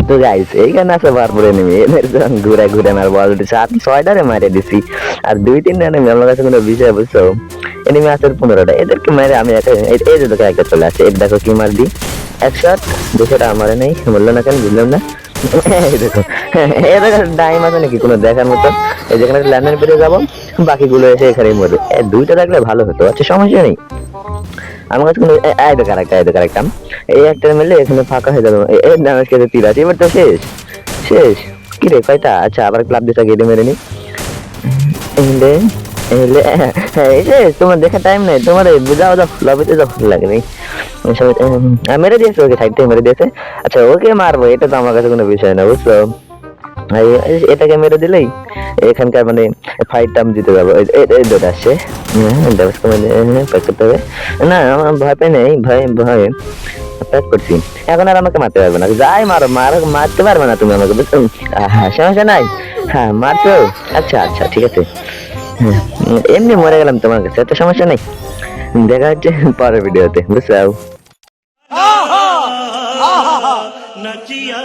তো গাইস এইখানে আছে ভরপুর এনিমি, এদের যখন ঘুরে ঘুরে মার বল দিচ্ছে, আর 6টারে মারে দিছি, আর 2-3 এনিমি আমার কাছে কোনো বিষয় বুঝছো, এনিমি আছে 15টা, এদেরকে মেরে আমি এই যে দেখো একটা চলে আসছে, এটা দেখো কি মার দি, এক শট 200টা আমারে নেই, বললো না কেন বুঝলাম না। এই দেখো এই দেখো টাইম আছে নাকি কোনো দেখার মতো, এই যেখানে ল্যান্ডমাইন পেরে যাবো, বাকিগুলো এসে এখানেই মরবে, দুইটা থাকলে ভালো হতো, আচ্ছা সমস্যা নেই। আমার কাছে কোনো এই দেখো আরেকটা এই একটা মিললে এখানে ফাঁকা হয়ে যাবে, এর ড্যামেজ খেতে 83, এবার তো শেষ শেষ। কি রে কয়টা, আচ্ছা আবার ক্লাব দিশা গেটে মেরে নি, এলে এলে এই যে তোমার দেখা টাইম নেই তোমার, যাও যাও লবিতে যাও, লাগে নেই মেরে দিয়েছে ওকে, সাইড থেকে মেরে দিয়েছে, আচ্ছা ওকে মারবো, এটা তো আমার কাছে কোনো বিষয় না বুঝছো, এটাকে মেরে দিলেই এখানকার মানে ফাইটটা আমি জিতে যাবো। এই দুটো আসছে, প্যাক করতে হবে না, আমার ভয় পাই নেই, ভয় ভয় প্যাক করছি, এখন আর আমাকে মারতে পারবে না, যাই মারো মারো, মারতে পারবে না তুমি আমাকে বুঝছো, হ্যাঁ সমস্যা নাই, হ্যাঁ মারছো, আচ্ছা আচ্ছা ঠিক আছে, এমনি মরে গেলাম তোমার কাছে, এত সমস্যা নেই, দেখা হচ্ছে পরের ভিডিওতে বুঝছো। नचिया